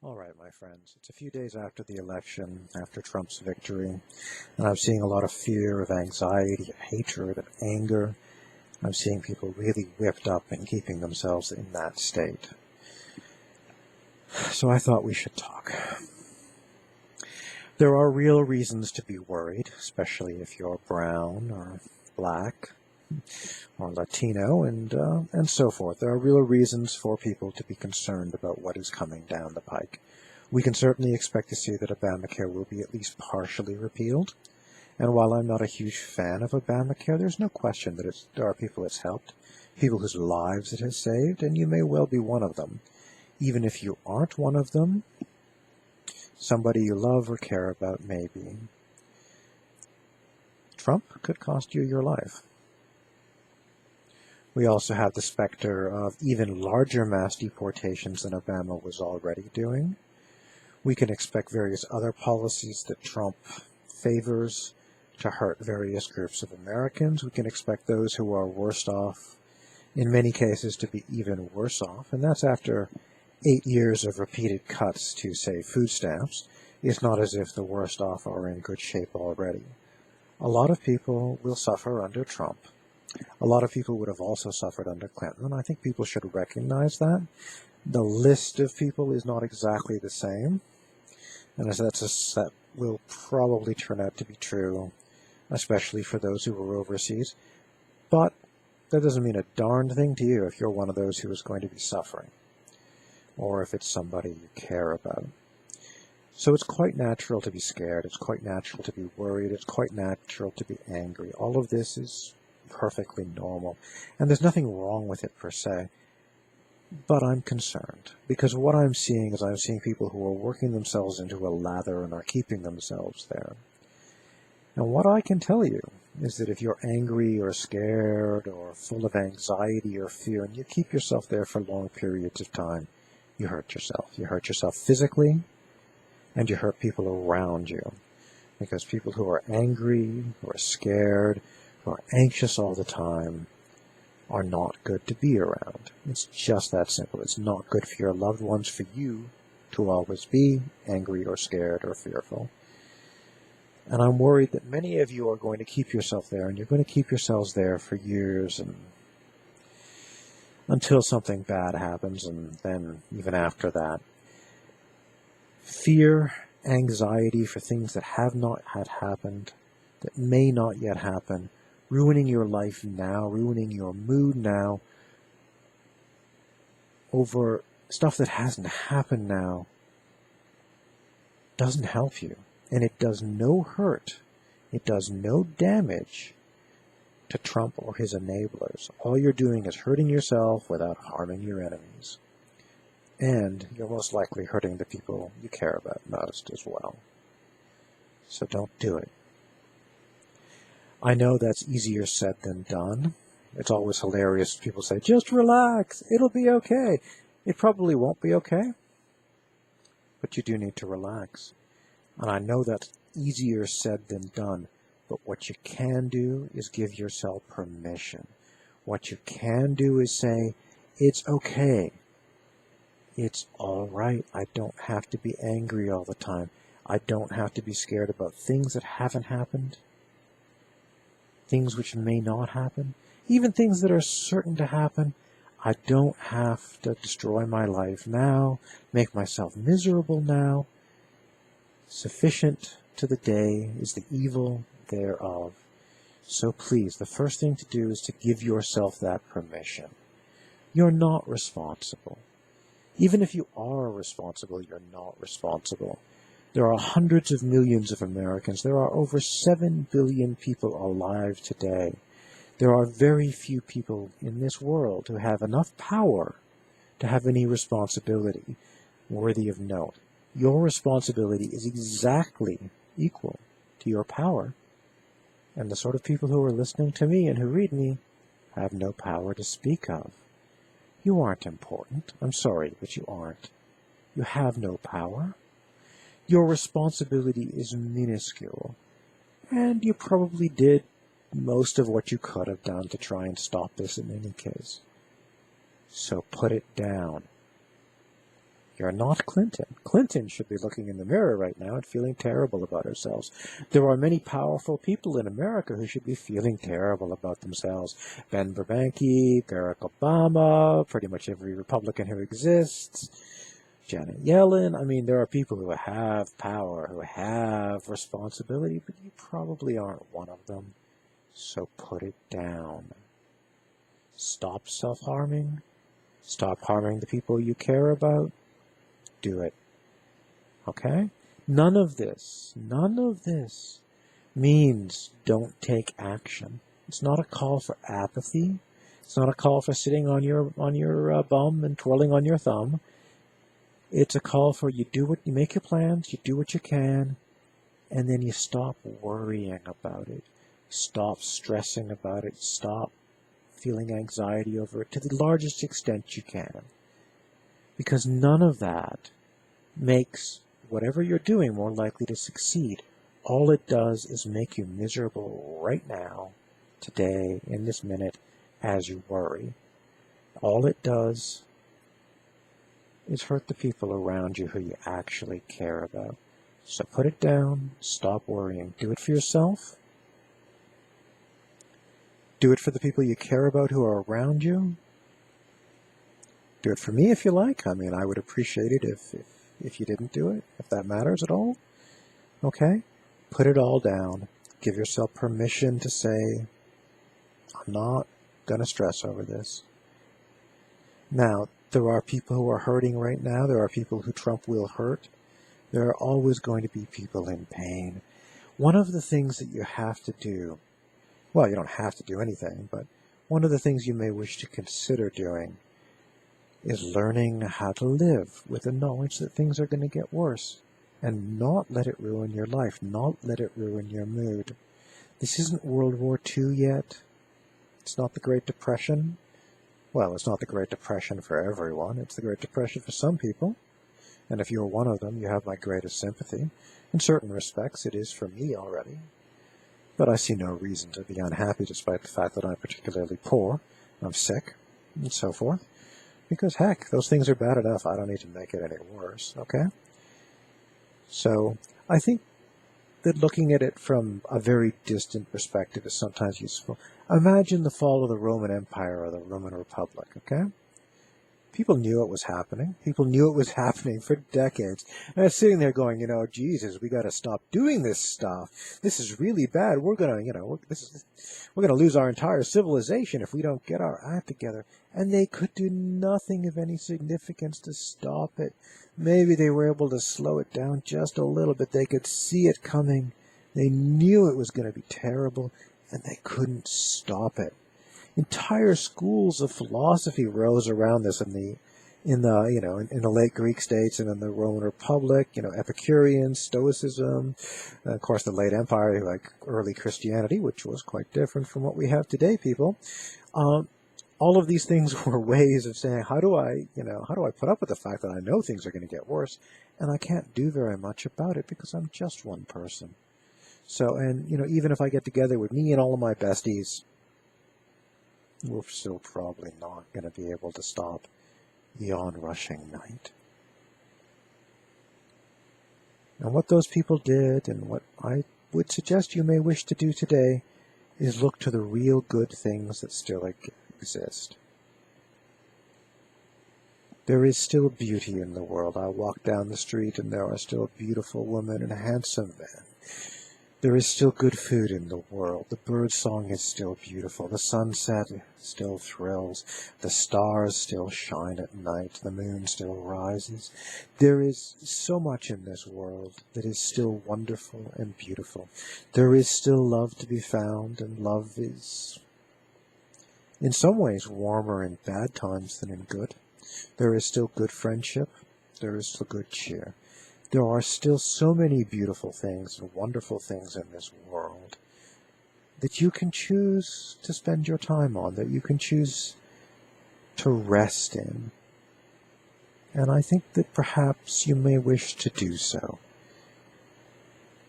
All right, my friends, it's a few days after the election, after Trump's victory, and I'm seeing a lot of fear, of anxiety, of hatred, of anger. I'm seeing people really whipped up and keeping themselves in that state. So I thought we should talk. There are real reasons to be worried, especially if you're brown or black or Latino and so forth. There are real reasons for people to be concerned about what is coming down the pike. We can certainly expect to see that Obamacare will be at least partially repealed. And while I'm not a huge fan of Obamacare, there's no question that there are people it's helped, people whose lives it has saved, and you may well be one of them. Even if you aren't one of them, somebody you love or care about may be. Trump could cost you your life. We also have the specter of even larger mass deportations than Obama was already doing. We can expect various other policies that Trump favors to hurt various groups of Americans. We can expect those who are worst off, in many cases, to be even worse off. And that's after 8 years of repeated cuts to, say, food stamps. It's not as if the worst off are in good shape already. A lot of people will suffer under Trump. A lot of people would have also suffered under Clinton, and I think people should recognize that. The list of people is not exactly the same, and that will probably turn out to be true, especially for those who were overseas. But that doesn't mean a darned thing to you if you're one of those who is going to be suffering, or if it's somebody you care about. So it's quite natural to be scared. It's quite natural to be worried. It's quite natural to be angry. All of this is perfectly normal, and there's nothing wrong with it per se. But I'm concerned, because what I'm seeing is I'm seeing people who are working themselves into a lather and are keeping themselves there. And what I can tell you is that if you're angry or scared or full of anxiety or fear, and you keep yourself there for long periods of time, you hurt yourself. You hurt yourself physically, and you hurt people around you. Because people who are angry, who are scared, who are anxious all the time, are not good to be around. It's just that simple. It's not good for your loved ones, for you to always be angry or scared or fearful. And I'm worried that many of you are going to keep yourself there, and you're going to keep yourselves there for years and until something bad happens, and then even after that. Fear, anxiety for things that have not had happened, that may not yet happen, ruining your life now, ruining your mood now, over stuff that hasn't happened now, doesn't help you. And it does no hurt, it does no damage to Trump or his enablers. All you're doing is hurting yourself without harming your enemies. And you're most likely hurting the people you care about most as well. So don't do it. I know that's easier said than done. It's always hilarious when people say, just relax, it'll be okay. It probably won't be okay, but you do need to relax. And I know that's easier said than done, but what you can do is give yourself permission. What you can do is say, it's okay. It's all right. I don't have to be angry all the time. I don't have to be scared about things that haven't happened. Things which may not happen, even things that are certain to happen. I don't have to destroy my life now, make myself miserable now. Sufficient to the day is the evil thereof. So please, the first thing to do is to give yourself that permission. You're not responsible. Even if you are responsible, you're not responsible. There are hundreds of millions of Americans. There are over 7 billion people alive today. There are very few people in this world who have enough power to have any responsibility worthy of note. Your responsibility is exactly equal to your power. And the sort of people who are listening to me and who read me have no power to speak of. You aren't important. I'm sorry, but you aren't. You have no power. Your responsibility is minuscule, and you probably did most of what you could have done to try and stop this in any case. So put it down. You're not Clinton. Clinton should be looking in the mirror right now and feeling terrible about herself. There are many powerful people in America who should be feeling terrible about themselves. Ben Bernanke, Barack Obama, pretty much every Republican who exists, Janet Yellen. I mean, there are people who have power, who have responsibility, but you probably aren't one of them. So put it down. Stop self-harming. Stop harming the people you care about. Do it. Okay? None of this means don't take action. It's not a call for apathy. It's not a call for sitting on your bum and twirling on your thumb. It's a call for you make your plans, you do what you can, and then you stop worrying about it. Stop stressing about it. Stop feeling anxiety over it to the largest extent you can. Because none of that makes whatever you're doing more likely to succeed. All it does is make you miserable right now, today, in this minute, as you worry. All it does is hurt the people around you who you actually care about. So put it down, stop worrying. Do it for yourself. Do it for the people you care about who are around you. Do it for me if you like. I mean, I would appreciate it if you didn't do it, if that matters at all. Okay? Put it all down. Give yourself permission to say, I'm not going to stress over this. Now, there are people who are hurting right now. There are people who Trump will hurt. There are always going to be people in pain. One of the things that you have to do, well, you don't have to do anything, but one of the things you may wish to consider doing is learning how to live with the knowledge that things are going to get worse and not let it ruin your life, not let it ruin your mood. This isn't World War II yet. It's not the Great Depression. Well, it's not the Great Depression for everyone. It's the Great Depression for some people. And if you're one of them, you have my greatest sympathy. In certain respects, it is for me already. But I see no reason to be unhappy despite the fact that I'm particularly poor, I'm sick, and so forth. Because, heck, those things are bad enough. I don't need to make it any worse, okay? So, I think that looking at it from a very distant perspective is sometimes useful. Imagine the fall of the Roman Empire or the Roman Republic, okay? People knew it was happening. People knew it was happening for decades. And they're sitting there going, Jesus, we got to stop doing this stuff. This is really bad. We're going to, we're going to lose our entire civilization if we don't get our act together. And they could do nothing of any significance to stop it. Maybe they were able to slow it down just a little bit. They could see it coming. They knew it was going to be terrible, and they couldn't stop it. Entire schools of philosophy rose around this in the late Greek states and in the Roman Republic. Epicurean, Stoicism, of course, the late Empire, like early Christianity, which was quite different from what we have today. People, all of these things were ways of saying, how do I put up with the fact that I know things are going to get worse, and I can't do very much about it because I'm just one person. So, and even if I get together with me and all of my besties, we're still probably not going to be able to stop the onrushing night. And what those people did, and what I would suggest you may wish to do today, is look to the real good things that still exist. There is still beauty in the world. I walk down the street and there are still beautiful women and handsome men. There is still good food in the world. The bird song is still beautiful. The sunset still thrills. The stars still shine at night. The moon still rises. There is so much in this world that is still wonderful and beautiful. There is still love to be found, and love is in some ways warmer in bad times than in good. There is still good friendship. There is still good cheer. There are still so many beautiful things and wonderful things in this world that you can choose to spend your time on, that you can choose to rest in. And I think that perhaps you may wish to do so.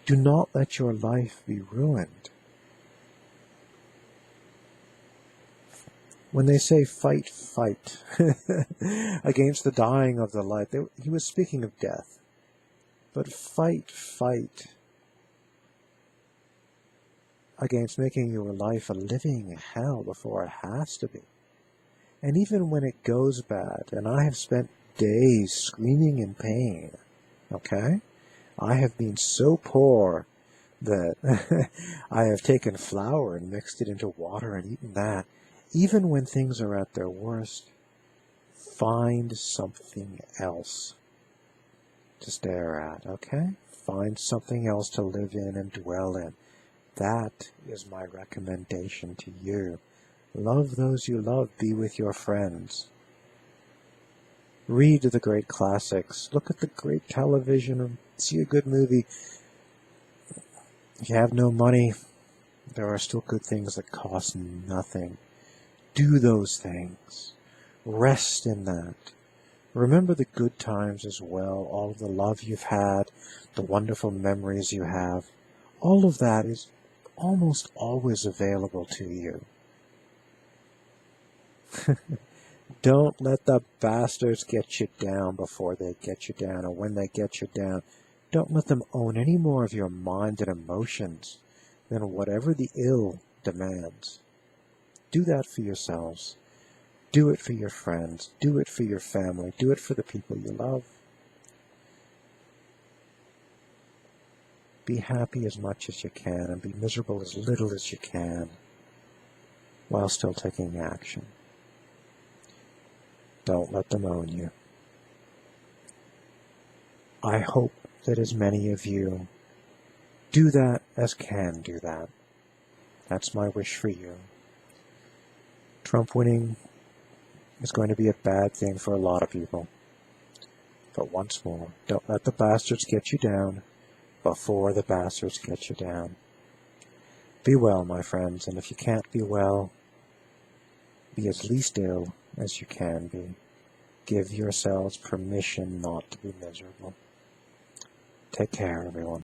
Do not let your life be ruined. When they say fight, fight against the dying of the light, he was speaking of death. But fight, fight against making your life a living hell before it has to be. And even when it goes bad, and I have spent days screaming in pain, okay? I have been so poor that I have taken flour and mixed it into water and eaten that. Even when things are at their worst, find something else to stare at, okay? Find something else to live in and dwell in. That is my recommendation to you. Love those you love. Be with your friends. Read the great classics. Look at the great television. See a good movie. If you have no money, there are still good things that cost nothing. Do those things. Rest in that. Remember the good times as well, all of the love you've had, the wonderful memories you have. All of that is almost always available to you. Don't let the bastards get you down before they get you down, or when they get you down. Don't let them own any more of your mind and emotions than whatever the ill demands. Do that for yourselves. Do it for your friends. Do it for your family. Do it for the people you love. Be happy as much as you can and be miserable as little as you can while still taking action. Don't let them own you. I hope that as many of you do that as can do that. That's my wish for you. Trump winning is going to be a bad thing for a lot of people. But once more, don't let the bastards get you down before the bastards get you down. Be well, my friends, and if you can't be well, be as least ill as you can be. Give yourselves permission not to be miserable. Take care, everyone.